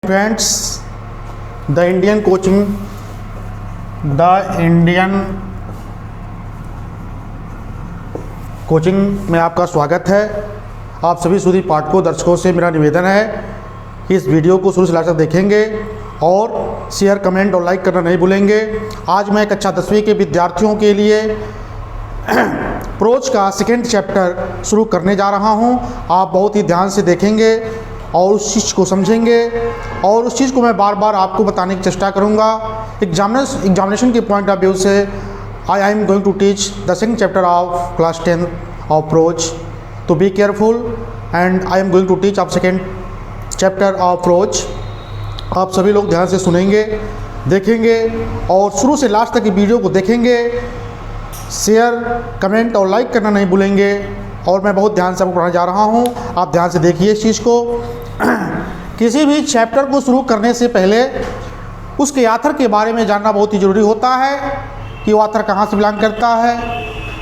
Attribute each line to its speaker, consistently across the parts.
Speaker 1: Friends, the Indian coaching में आपका स्वागत है। आप सभी सूदी पाठकों दर्शकों से मेरा निवेदन है कि इस वीडियो को शुरू से लास्ट तक देखेंगे और शेयर, कमेंट और लाइक करना नहीं भूलेंगे। आज मैं कक्षा 10वीं के विद्यार्थियों के लिए प्रोज का सेकेंड चैप्टर शुरू करने जा रहा हूं। आप बहुत ही ध्यान से देखेंगे और उस चीज़ को समझेंगे और उस चीज़ को मैं बार बार आपको बताने की चेष्टा करूंगा। एग्जामिनेशन के पॉइंट ऑफ व्यू से I am going to teach the second chapter of class 10 of prose, तो be careful and I am going to teach of second chapter of prose. आप सभी लोग ध्यान से सुनेंगे, देखेंगे और शुरू से लास्ट तक की वीडियो को देखेंगे। शेयर, कमेंट और लाइक करना नहीं भूलेंगे और मैं बहुत ध्यान से आपको पढ़ाने जा रहा हूँ। आप ध्यान से देखिए इस चीज़ को। किसी भी चैप्टर को शुरू करने से पहले उसके ऑथर के बारे में जानना बहुत ही ज़रूरी होता है कि वो ऑथर कहाँ से बिलोंग करता है,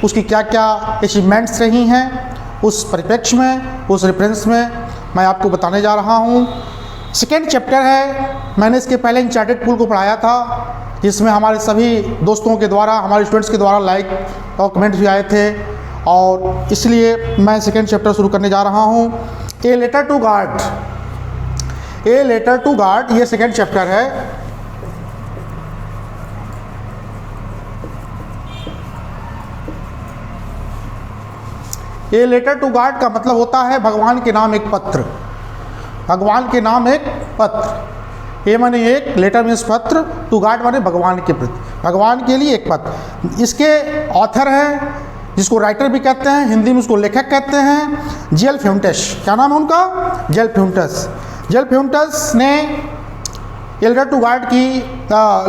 Speaker 1: उसकी क्या क्या अचीवमेंट्स रही हैं, उस परिप्रेक्ष्य में, उस रेफरेंस में मैं आपको बताने जा रहा हूँ। सेकेंड चैप्टर है, मैंने इसके पहले इनचार्टेड पूल को पढ़ाया था जिसमें हमारे सभी दोस्तों के द्वारा, हमारे स्टूडेंट्स के द्वारा लाइक और कमेंट्स भी आए थे और इसलिए मैं सेकेंड चैप्टर शुरू करने जा रहा हूँ। A letter to God, a letter to God, ये सेकेंड चैप्टर है। ए लेटर टू गॉड का मतलब होता है भगवान के नाम एक पत्र, भगवान के नाम एक पत्र। ए माने एक, लेटर मीन्स पत्र, टू गॉड माने भगवान के प्रति, भगवान के लिए एक पत्र। इसके ऑथर हैं जिसको राइटर भी कहते हैं, हिंदी में उसको लेखक कहते हैं, जेल फ्यूंटस। क्या नाम है उनका? जेल फ्यूंटस। जेल फ्यूंटस ने ए लेटर टू गॉड की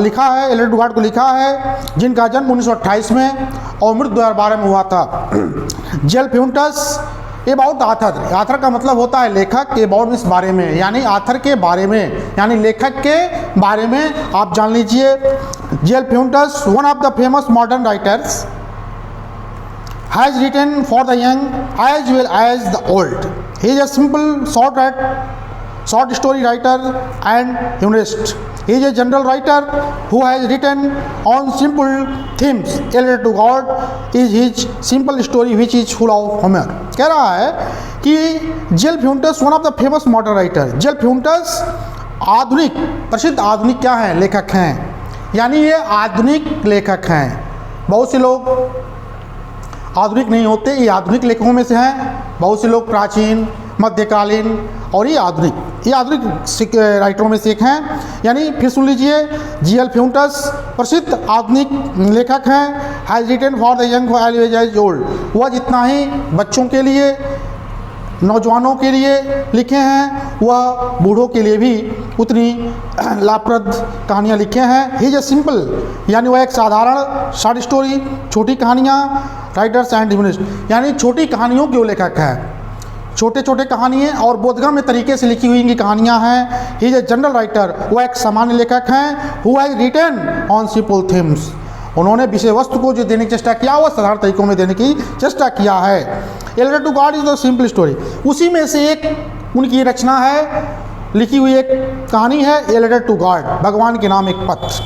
Speaker 1: लिखा है, ए लेटर टू गॉड को लिखा है, जिनका जन्म 1928 में और मृत्यु 2012 में हुआ था। जेल फ्यूंटस अबाउट ऑथर, ऑथर का मतलब होता है लेखक, अबाउट इस बारे में, यानी ऑथर के बारे में, यानी लेखक के बारे में आप जान लीजिए। G L Fuentes one of the famous modern writers has written for the young as well as the old. He is a simple short story writer and humorist. He is a general writer who has written on simple themes. A Letter to God is his simple story which is full of humor. कह रहा है कि G L Fuentes one of the famous modern writer, G L Fuentes आधुनिक, प्रसिद्ध आधुनिक क्या हैं? लेखक हैं, यानी ये आधुनिक लेखक हैं। बहुत से लोग आधुनिक नहीं होते, ये आधुनिक लेखकों में से हैं। बहुत से लोग प्राचीन, मध्यकालीन और ये आधुनिक राइटरों में से एक हैं। यानी फिर सुन लीजिए, जेल फ्यूंटस प्रसिद्ध आधुनिक लेखक हैं। Has written for the young as old, वह जितना ही बच्चों के लिए, नौजवानों के लिए लिखे हैं, वह बूढ़ों के लिए भी उतनी लाभप्रद कहानियाँ लिखे हैं। ही इज ए सिंपल, यानी वह एक साधारण शॉर्ट स्टोरी, छोटी कहानियाँ, राइटर्स एंड ह्यूमरिस्ट, यानी छोटी कहानियों के वो लेखक हैं। छोटे छोटे कहानियाँ और बोधगम्य तरीके से लिखी हुई इनकी कहानियाँ हैं। He is a general writer, वह एक सामान्य लेखक हैं। Who has written on simple themes, उन्होंने विषय वस्तु को जो देने की चेष्टा किया वह साधारण तरीकों में देने की चेष्टा किया है। A letter to God is the simple story, उसी में से एक उनकी रचना है, लिखी हुई एक कहानी है ए लेटर टू गॉड, भगवान के नाम एक पत्र,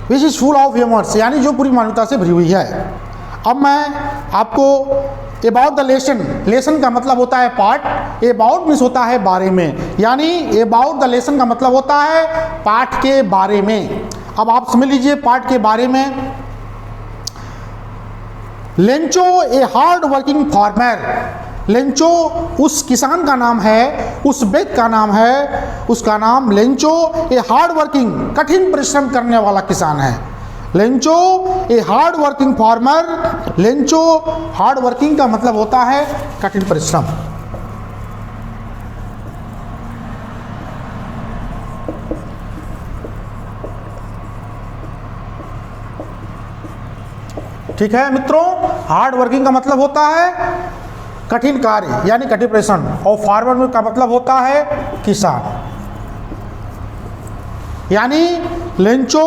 Speaker 1: which is full of humours, यानी जो पूरी मानवता से भरी हुई है। अब मैं आपको अबाउट द लेसन, लेसन का मतलब होता है पाठ, अबाउट मीन्स होता है बारे में, यानी अबाउट द लेसन का मतलब होता है पाठ के बारे में। अब आप समझ लीजिए पाठ के बारे में। Lencho a hard working farmer, Lencho उस किसान का नाम है, उस व्यक्ति का नाम है, उसका नाम लेंचो ए हार्ड वर्किंग, कठिन परिश्रम करने वाला किसान है। Lencho a hard working farmer, Lencho hard working का मतलब होता है कठिन परिश्रम। ठीक है मित्रों, हार्ड वर्किंग का मतलब होता है कठिन कार्य, यानी कठिन परिश्रम, और फार्मर का मतलब होता है किसान। यानी लेंचो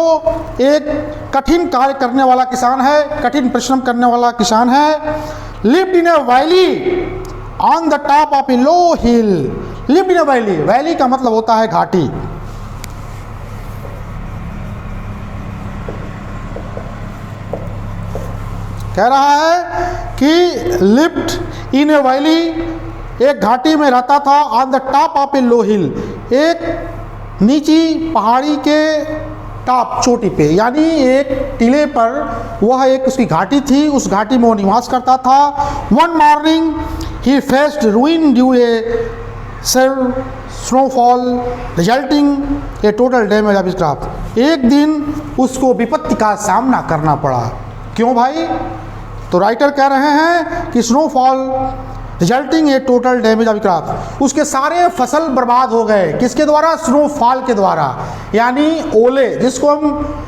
Speaker 1: एक कठिन कार्य करने वाला किसान है, कठिन परिश्रम करने वाला किसान है। Lived in A valley on the top of A low hill, lived in a valley, valley का मतलब होता है घाटी। कह रहा है कि लिव्ड इन ए वैली, एक घाटी में रहता था, ऑन द टॉप ऑफ ए लो हिल, एक नीची पहाड़ी के टॉप, चोटी पे, यानी एक टीले पर वह एक उसकी घाटी थी, उस घाटी में वो निवास करता था। One morning he faced रूइन due A snowfall resulting A total damage of his crop. एक दिन उसको विपत्ति का सामना करना पड़ा। क्यों भाई? तो राइटर कह रहे हैं कि snowfall resulting A total damage of crop, उसके सारे फसल बर्बाद हो गए। किसके द्वारा? स्नोफॉल के द्वारा, यानी ओले, जिसको हम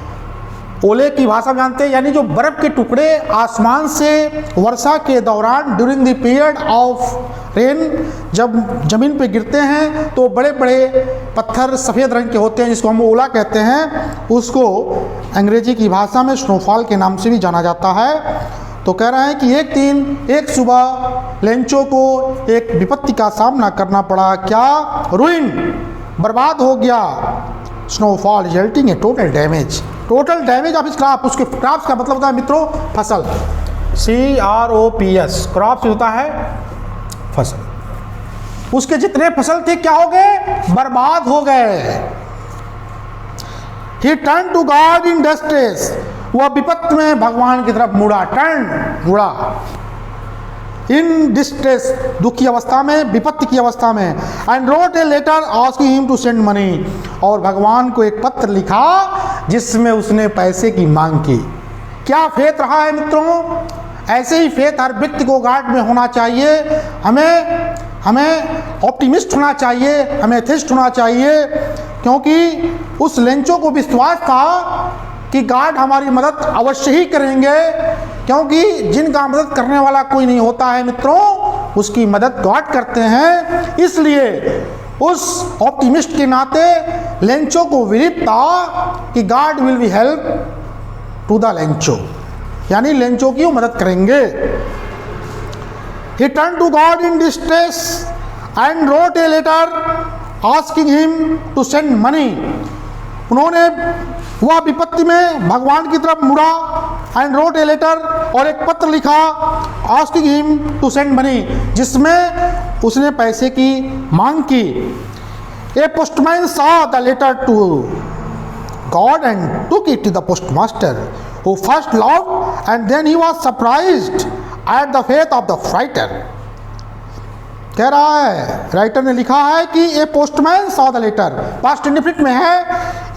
Speaker 1: ओले की भाषा में जानते हैं, यानी जो बर्फ के टुकड़े आसमान से वर्षा के दौरान during the period of rain जब जमीन पे गिरते हैं तो बड़े बड़े पत्थर सफ़ेद रंग के होते हैं, जिसको हम ओला कहते हैं, उसको अंग्रेजी की भाषा में स्नोफॉल के नाम से भी जाना जाता है। तो कह रहे हैं कि एक दिन, एक सुबह लेंचो को एक विपत्ति का सामना करना पड़ा। क्या? रूइन, बर्बाद हो गया। Snowfall resulting A total damage, total damage of his crop, उसके क्रॉप्स का मतलब होता है मित्रों फसल, CROPS, क्रॉप्स होता है फसल। उसके जितने फसल थे क्या हो गए? बर्बाद हो गए। He turn to God in distress, वह विपत्ति में भगवान की तरफ मुड़ा, मुड़ा इन डिस्ट्रेस, दुख की अवस्था में, विपत्ति की अवस्था में। And wrote a letter asking him to send money, और भगवान को एक पत्र लिखा जिसमें उसने पैसे की मांग की। क्या फेथ रहा है मित्रों? ऐसे ही फेथ हर व्यक्ति को गॉड में होना चाहिए। हमें ऑप्टिमिस्ट होना चाहिए, हमें एथिस्ट होना चाहिए, क्योंकि उस लेंचो को विश्वास था कि गॉड हमारी मदद अवश्य ही करेंगे, क्योंकि जिनका मदद करने वाला कोई नहीं होता है मित्रों, उसकी मदद गॉड करते हैं। इसलिए उस ऑप्टिमिस्ट के नाते लेंचो को बिलीव था कि God will be help to the Lencho, यानी लेंचो की वो मदद करेंगे। He turn to God in distress and wrote a letter asking him to send money, उन्होंने वह विपत्ति में भगवान की तरफ मुड़ा, एंड रोट ए लेटर, और एक पत्र लिखा, asking him to send money, जिसमें उसने पैसे की मांग की। A postman saw the letter to God and took it to the postmaster, who first loud and then he was surprised at the faith of the writer. कह रहा है, writer ने लिखा है कि a postman saw the letter, past indefinite में है,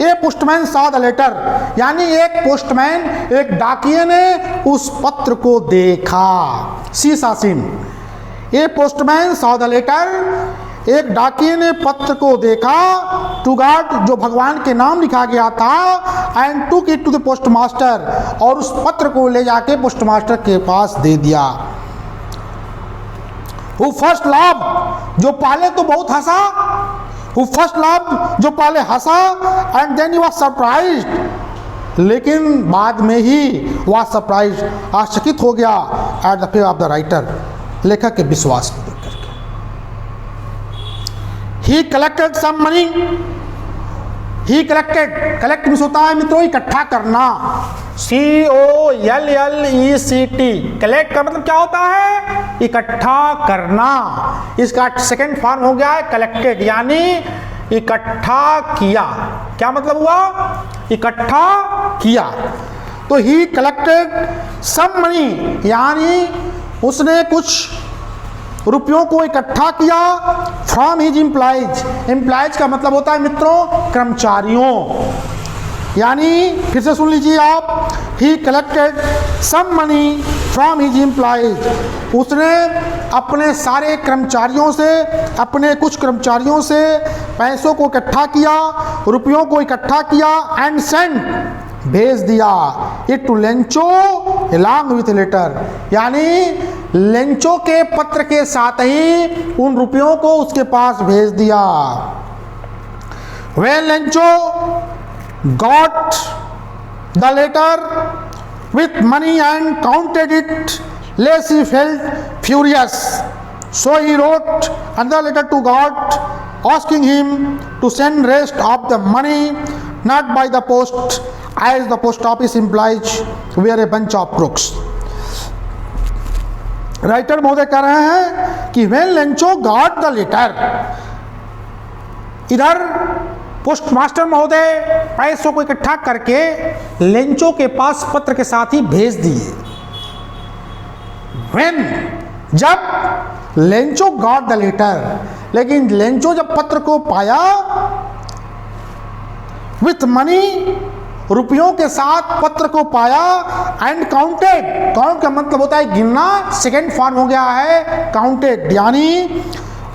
Speaker 1: a postman saw the letter, यानी एक पोस्टमैन, एक डाकिये ने उस पत्र को देखा। सी सासिन, a postman saw the letter, एक डाकिये ने पत्र को देखा, टू गॉड, जो भगवान के नाम लिखा गया था, and took it to the postmaster, और उस पत्र को ले जाके पोस्टमास्टर के पास दे दिया। Who first laughed, जो पहले तो बहुत हंसा, who first laughed, जो पहले हंसा, and then he was surprised, लेकिन बाद में ही वह सरप्राइज, आश्चर्यचकित हो गया, at the faith of the writer, लेखक के विश्वास को देख करके। He collected some money, he collected, collect means होता है मित्रों इकट्ठा करना, COLLECT, कलेक्ट का मतलब क्या होता है? इकट्ठा करना। इसका सेकंड फॉर्म हो गया है कलेक्टेड, यानी इकट्ठा किया। क्या मतलब हुआ? इकट्ठा किया। तो ही कलेक्टेड सम मनी, यानी उसने कुछ रुपयों को इकट्ठा किया, फ्रॉम हिज एम्प्लॉइज, एम्प्लॉइज का मतलब होता है मित्रों कर्मचारियों, यानी फिर से सुन लीजिए आप, he collected some money from his employees, उसने अपने सारे कर्मचारियों से, अपने कुछ कर्मचारियों से पैसों को इकट्ठा किया, रुपयों को इकट्ठा किया, एंड सेंड, भेज दिया, it to Lencho along with letter, यानी लेंचो के पत्र के साथ ही उन रुपयों को उसके पास भेज दिया। When Lencho got the letter with money and counted it, Lacey felt furious, So he wrote another letter to God asking him to send rest of the money not by the post, as the post office implies we are a bunch of crooks. Writer महोदय कह रहे हैं कि when Lencho got the letter, इधर postmaster महोदय पैसों को इकट्ठा करके लेंचो के पास पत्र के साथ ही भेज दिए। When, जब लेंचो गॉट द लेटर, लेकिन लेंचो जब पत्र को पाया विथ मनी, रुपयों के साथ पत्र को पाया, एंड काउंटेड, काउंट का मतलब होता है गिनना, सेकेंड फॉर्म हो गया है काउंटेड, यानी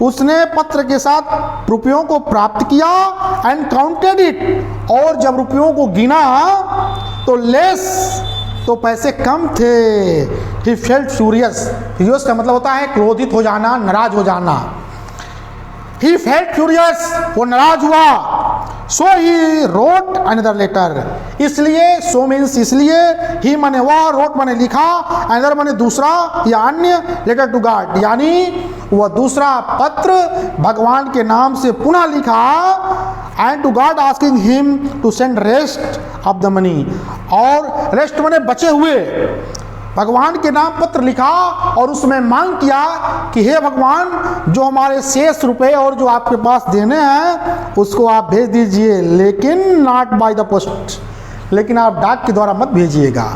Speaker 1: उसने पत्र के साथ रुपयों को प्राप्त किया एंड काउंटेड इट, और जब रुपयों को गिना तो लेस, तो पैसे कम थे। ही फेल्ट फ्यूरियस, फ्यूरियस का मतलब होता है क्रोधित हो जाना, नाराज हो जाना। ही फेल्ट फ्यूरियस, वो नाराज हुआ। सो ही रोट अनदर लेटर, इसलिए, सो मीन्स इसलिए, ही माने वह, रोट माने लिखा, अनदर माने दूसरा या अन्य, लेटर टू गॉड यानी वह दूसरा पत्र भगवान के नाम से पुनः लिखा, and to God asking him to send rest of the money, और रेस्ट माने बचे हुए, भगवान के नाम पत्र लिखा और उसमें मांग किया कि हे भगवान, जो हमारे शेष रुपए और जो आपके पास देने हैं उसको आप भेज दीजिए, लेकिन नॉट बाय द पोस्ट, लेकिन आप डाक के द्वारा मत भेजिएगा,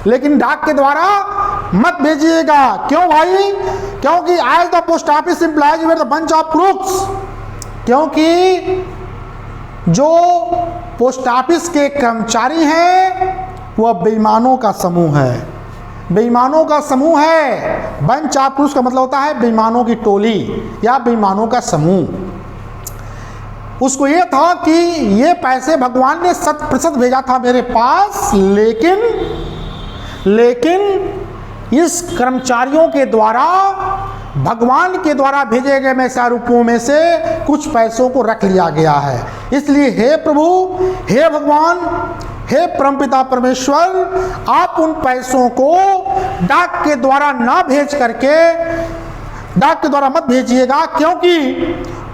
Speaker 1: लेकिन डाक के द्वारा मत भेजिएगा। क्यों भाई? क्योंकि as the post office employees were the bunch of crooks, क्योंकि जो पोस्ट ऑफिस के कर्मचारी हैं वह बेईमानों का समूह है, बेईमानों का समूह है। बंच ऑफ क्रूक्स का मतलब होता है बेईमानों की टोली या बेईमानों का समूह। उसको ये था कि ये पैसे भगवान ने 100% भेजा था मेरे पास, लेकिन इस कर्मचारियों के द्वारा, भगवान के द्वारा भेजे गए में से रुपयों में से कुछ पैसों को रख लिया गया है। इसलिए हे प्रभु, हे भगवान, हे परमपिता परमेश्वर, आप उन पैसों को डाक के द्वारा ना भेज करके, डाक के द्वारा मत भेजिएगा, क्योंकि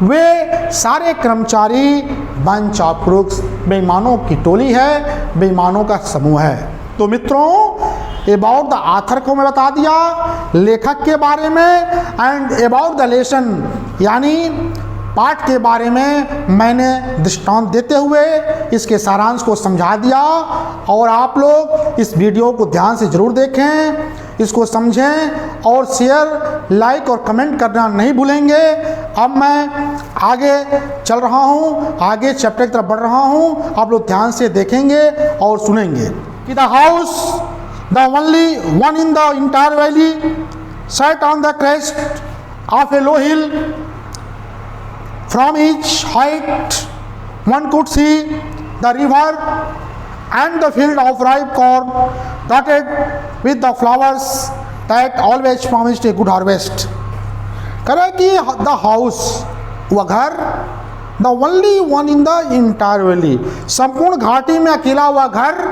Speaker 1: वे सारे कर्मचारी बंच ऑफ क्रूक्स, बेईमानों की टोली है, बेईमानों का समूह है। तो मित्रों, अबाउट द आथर को मैं बता दिया, लेखक के बारे में, एंड अबाउट द लेसन यानी पाठ के बारे में मैंने दृष्टांत देते हुए इसके सारांश को समझा दिया। और आप लोग इस वीडियो को ध्यान से ज़रूर देखें, इसको समझें और शेयर, लाइक और कमेंट करना नहीं भूलेंगे। अब मैं आगे चल रहा हूँ, आगे चैप्टर की तरफ बढ़ रहा हूँ, आप लोग ध्यान से देखेंगे और सुनेंगे। कि the house, the only one in the entire valley, set on the crest of A low hill, from each height one could see the river and the field of ripe corn dotted with the flowers that always promised a good harvest. करें कि the house, वह घर, the only one in the entire valley, संपूर्ण घाटी में अकेला हुआ घर,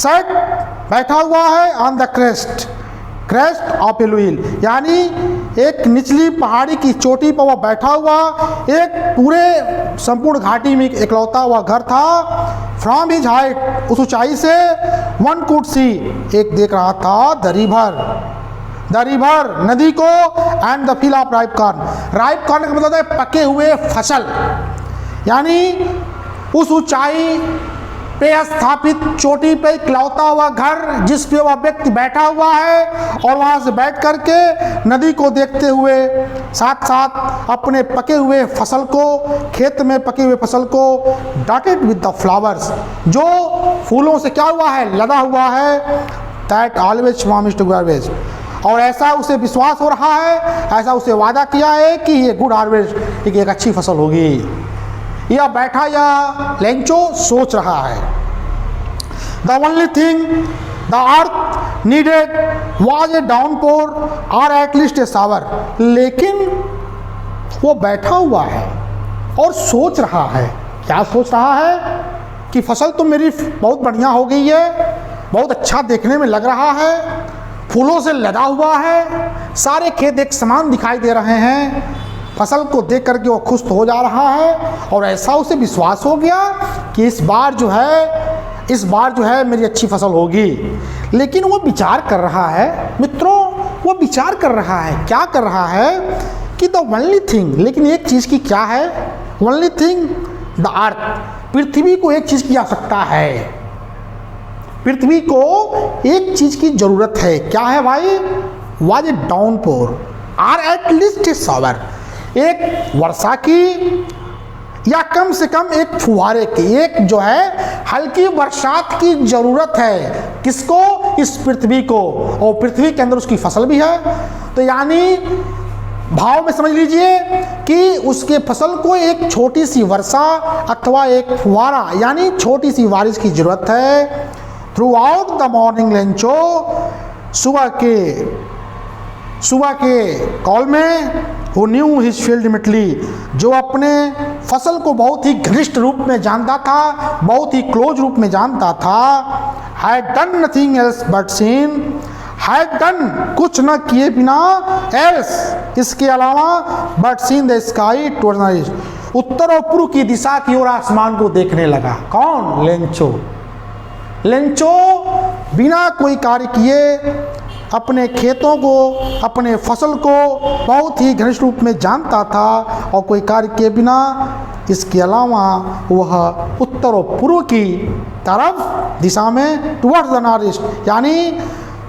Speaker 1: set, बैठा हुआ है on the crest, crest of a hill, यानी एक निचली पहाड़ी की चोटी पर वह बैठा हुआ, एक पूरे संपूर्ण घाटी में इकलौता हुआ घर था। फ्रॉम हिज हाइट, उस ऊंचाई से, वन कुड सी, एक देख रहा था द रिवर, नदी को, and the field of ripe corn, ripe corn का मतलब है पके हुए फसल, यानी उस ऊंचाई पे स्थापित चोटी पे इकलौता हुआ घर जिस पे वह व्यक्ति बैठा हुआ है, और वहां से बैठ करके नदी को देखते हुए साथ साथ अपने पके हुए फसल को, खेत में पके हुए फसल को, डॉटेड विद द फ्लावर्स, जो फूलों से क्या हुआ है, लदा हुआ है, that always promised to harvest, और ऐसा उसे विश्वास हो रहा है, ऐसा उसे वादा किया है कि ये गुड हार्वेस्ट, एक अच्छी फसल होगी। यह बैठा या लेंचो सोच रहा है। The only thing the earth needed was a downpour और एटलीस्ट ए शावर, लेकिन वो बैठा हुआ है और सोच रहा है। क्या सोच रहा है? कि फसल तो मेरी बहुत बढ़िया हो गई है, बहुत अच्छा देखने में लग रहा है, फूलों से लदा हुआ है, सारे खेत एक समान दिखाई दे रहे हैं। फसल को देख करके वो खुश हो जा रहा है और ऐसा उसे विश्वास हो गया कि इस बार जो है मेरी अच्छी फसल होगी। लेकिन वो विचार कर रहा है मित्रों, वो विचार कर रहा है, क्या कर रहा है कि द ओनली थिंग, लेकिन एक चीज़ की क्या है, ओनली थिंग द अर्थ, पृथ्वी को एक चीज़ की आवश्यकता है, पृथ्वी को एक चीज़ की जरूरत है। क्या है भाई? Was a downpour or at least a shower, एक वर्षा की या कम से कम एक फुहारे की, एक जो है हल्की बरसात की जरूरत है। किसको? इस पृथ्वी को, और पृथ्वी के अंदर उसकी फसल भी है। तो यानी भाव में समझ लीजिए कि उसके फसल को एक छोटी सी वर्षा अथवा एक फुहारा यानी छोटी सी बारिश की जरूरत है। Through out the morning Lencho, सुबह के कॉल में who knew his field intimately, जो अपने फसल को बहुत ही घनिष्ठ रूप में जानता था, बहुत ही क्लोज रूप में जानता था, had done nothing else but seen, had done कुछ न किए बिना, else इसके अलावा, but seen the sky towards the east, उत्तर और पूर्व की दिशा की ओर आसमान को देखने लगा। कौन? लेंचो बिना कोई कार्य किए अपने खेतों को, अपने फसल को बहुत ही घनिष्ठ रूप में जानता था और कोई कार्य किए बिना, इसके अलावा वह उत्तर और पूर्व की तरफ दिशा में, टुवर्ड्स द नॉर्थ ईस्ट, यानी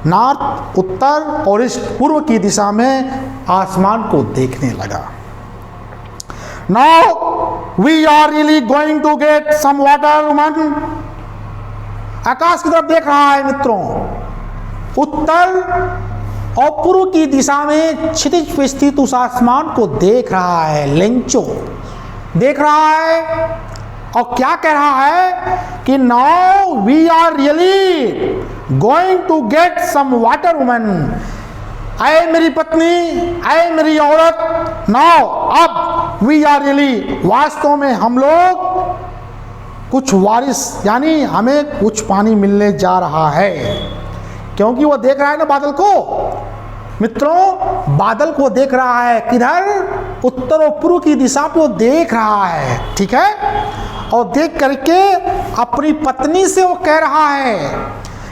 Speaker 1: नॉर्थ उत्तर और ईस्ट पूर्व की दिशा में आसमान को देखने लगा। Now we are really going to get some water woman, आकाश की तरफ देख रहा है मित्रों, उत्तर और पूर्व की दिशा में क्षितिज पे स्थित उस आसमान को देख रहा है। लेंचो देख रहा है और क्या कह रहा है कि now we are really going to get some water woman, आए मेरी पत्नी, आए मेरी औरत, नाउ अब वी आर रियली, वास्तव में हम लोग कुछ बारिश यानी हमें कुछ पानी मिलने जा रहा है। क्योंकि वो देख रहा है ना बादल को मित्रों, बादल को देख रहा है किधर? उत्तर और पूर्व की दिशा पे वो देख रहा है, ठीक है। और देख करके अपनी पत्नी से वो कह रहा है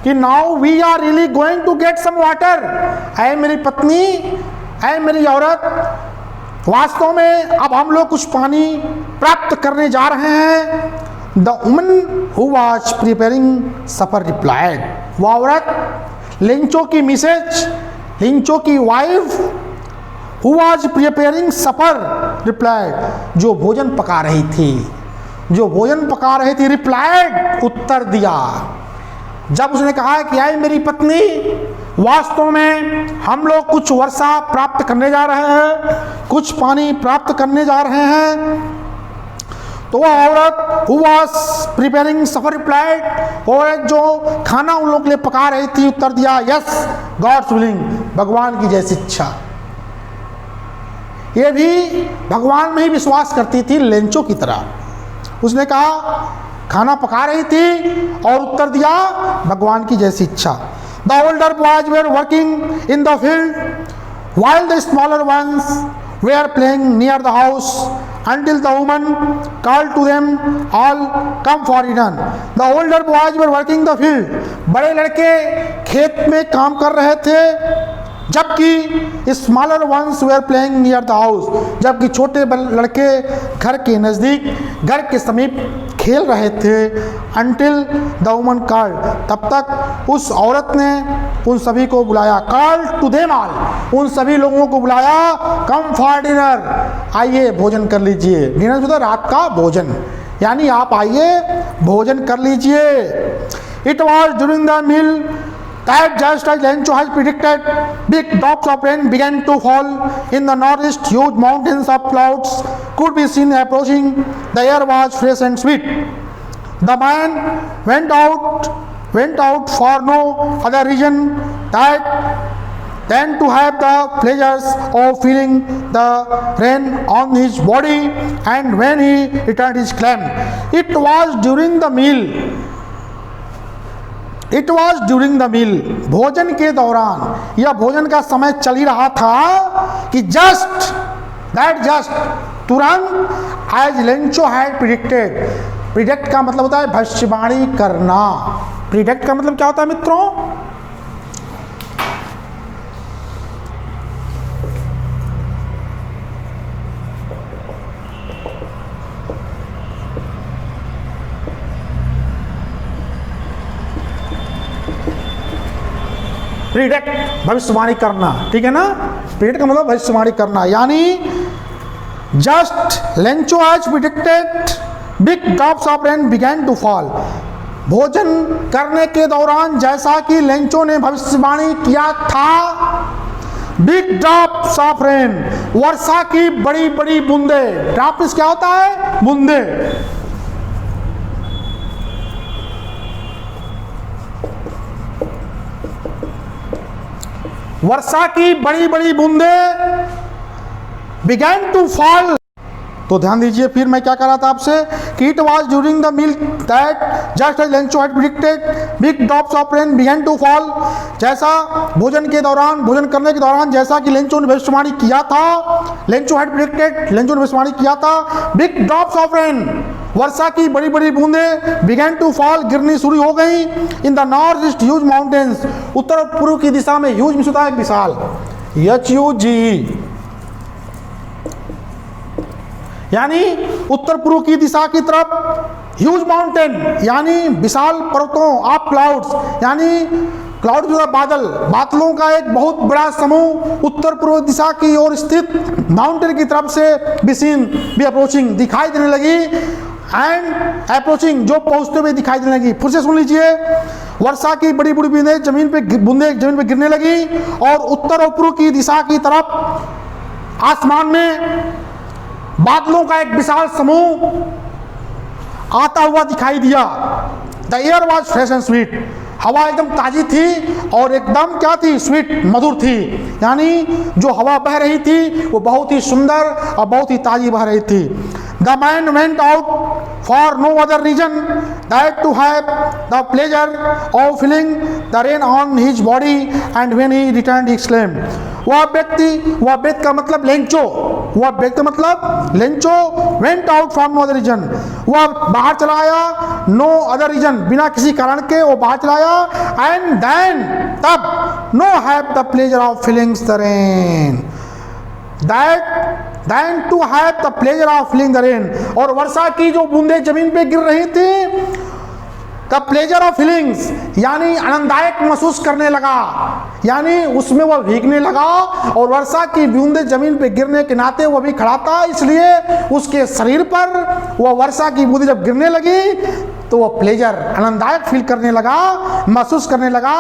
Speaker 1: कि now we are really going to get some water, ऐ मेरी पत्नी, ऐ मेरी औरत, वास्तव में अब हम लोग कुछ पानी प्राप्त करने जा रहे हैं। The woman who was preparing suffer replied, वह औरत लेंचो की मिसेज, लेंचो की wife, who was preparing suffer replied, जो भोजन पका रही थी, जो भोजन पका रही थी, रिप्लाइड उत्तर दिया। जब उसने कहा कि आई मेरी पत्नी, वास्तव में हम लोग कुछ वर्षा प्राप्त करने जा रहे हैं, कुछ पानी प्राप्त करने जा रहे हैं, तो वह औरत who was preparing suffer replied, और जो खाना उन लोग के लिए पका रही थी उत्तर दिया, यस गॉड्स विलिंग, भगवान की जैसी इच्छा। ये भी भगवान में ही विश्वास करती थी लेंचो की तरह। उसने कहा खाना पका रही थी और उत्तर दिया भगवान की जैसी इच्छा। The older boys where working in the field while the smaller ones were playing near the house until the woman called to them, all come for dinner. The older boys were working the field. बड़े लड़के खेत में काम कर रहे थे, जबकि smaller ones were playing near the house, जबकि छोटे लड़के घर के नज़दीक, घर के समीप खेल रहे थे। अंटिल द वुमन कॉल्ड, तब तक उस औरत ने उन सभी को बुलाया। कॉल्ड टू देम ऑल, उन सभी लोगों को बुलाया। कम फॉर डिनर, आइए भोजन कर लीजिए। डिनर मतलब रात का भोजन, यानी आप आइए भोजन कर लीजिए। It was during the meal that just as Lencho has predicted, big drops of rain began to fall in the northeast. Huge mountains of clouds could be seen approaching. The air was fresh and sweet. The man went out for no other reason than to have the pleasures of feeling the rain on his body. And when he returned, he exclaimed, "It was during the meal." It was during the meal, भोजन के दौरान या भोजन का समय चल ही रहा था कि जस्ट तुरंत as Lencho had predicted. Predict का मतलब होता है भविष्यवाणी करना। प्रिडिक्ट का मतलब क्या होता है मित्रों? प्रिडिक्ट भविष्यवाणी करना, ठीक है ना। प्रिडिक्ट का मतलब भविष्यवाणी करना, यानी just Lencho has predicted big drops of rain began to fall. भोजन करने के दौरान जैसा कि लेंचो ने भविष्यवाणी किया था, बिग ड्रॉप्स ऑफ रेन, वर्षा की बड़ी बड़ी बूंदे। ड्रॉप्स क्या होता है? बूंदे। वर्षा की बड़ी बड़ी बूंदे बिगैन टू फॉल। तो ध्यान दीजिए, फिर मैं क्या कर रहा था आपसे कि it was during the meal that just as Lencho had predicted big drops of rain began to fall. जैसा भोजन करने के दौरान जैसा कि लेंचो ने भविष्यवाणी किया था, लेंचो हैड प्रिडिक्टेड, लेंचो ने भविष्यवाणी किया था, बिग ड्रॉप्स ऑफ रेन, वर्षा की बड़ी बड़ी बूंदे, बिगैन टू फॉल, गिरनी शुरू हो गई। In the north east huge mountains, उत्तर और पूर्व की दिशा में, ह्यूज में होता है विशाल, HUGE, यानी उत्तर पूर्व की दिशा की तरफ ह्यूज माउंटेन यानी विशाल पर्वतों ऑफ क्लाउड्स, यानी क्लाउड जो है बादलों का एक बहुत बड़ा समूह उत्तर पूर्व दिशा की ओर स्थित माउंटेन की तरफ से बी अप्रोचिंग, दिखाई देने लगी। एंड अप्रोचिंग, जो पहुंचते हुए दिखाई देने लगी। फिर से सुन लीजिए, वर्षा की बड़ी बड़ी बूंदें जमीन पे गिरने लगी और उत्तर और पूर्व की दिशा की तरफ आसमान में बादलों का एक विशाल समूह आता हुआ दिखाई दिया। The air was fresh and sweet, हवा एकदम ताजी थी और एकदम क्या थी? स्वीट, मधुर थी। यानी जो हवा बह रही थी वो बहुत ही सुंदर और बहुत ही ताजी बह रही थी। The man went out for no other reason that to have the pleasure of feeling the rain on his body and when he returned he exclaimed. वह व्यक्ति का मतलब लेंचो, वह व्यक्ति मतलब Lencho went out from no other reason, वह बाहर चला आया, नो अदर रीजन, बिना किसी कारण के वो बाहर चला आया। एंड देन, तब, no have the pleasure of feelings the rain, then to have the pleasure of feeling the rain, और वर्षा की जो बूंदें जमीन पे गिर रही थी, द प्लेजर ऑफ फीलिंग्स, यानी आनंददायक महसूस करने लगा, यानी उसमें वह भीगने लगा। और वर्षा की बूंदें जमीन पे गिरने के नाते वह भी खड़ा था, इसलिए उसके शरीर पर वह वर्षा की बूंदें जब गिरने लगी तो वह प्लेजर, आनंददायक फील करने लगा, महसूस करने लगा।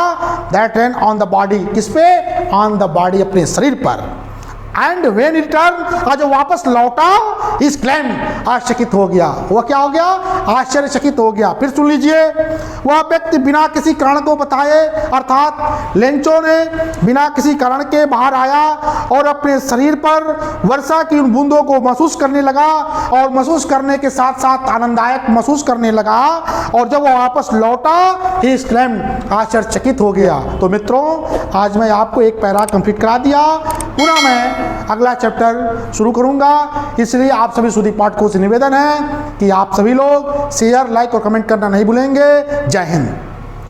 Speaker 1: That rain on the body, किस पे? ऑन द बॉडी, अपने शरीर पर। एंड वेन रिटर्न, आज वापस लौटा, इस क्लेम, आश्चर्यचकित हो गया। वह क्या हो गया? आश्चर्यचकित हो गया। फिर सुन लीजिए, वह व्यक्ति बिना किसी कारण को बताए, अर्थात लेंचो ने बिना किसी कारण के बाहर आया और अपने शरीर पर वर्षा की उन बूंदों को महसूस करने लगा और महसूस करने के साथ साथ आनंददायक महसूस करने लगा। और जब वह वापस लौटा, इस क्लेम, आश्चर्यचकित हो गया। तो मित्रों, आज मैं आपको एक पैरा कंप्लीट करा दिया, पुनः मैं अगला चैप्टर शुरू करूंगा। इसलिए आप सभी सुधी पाठकों से निवेदन है कि आप सभी लोग शेयर, लाइक और कमेंट करना नहीं भूलेंगे। जय हिंद।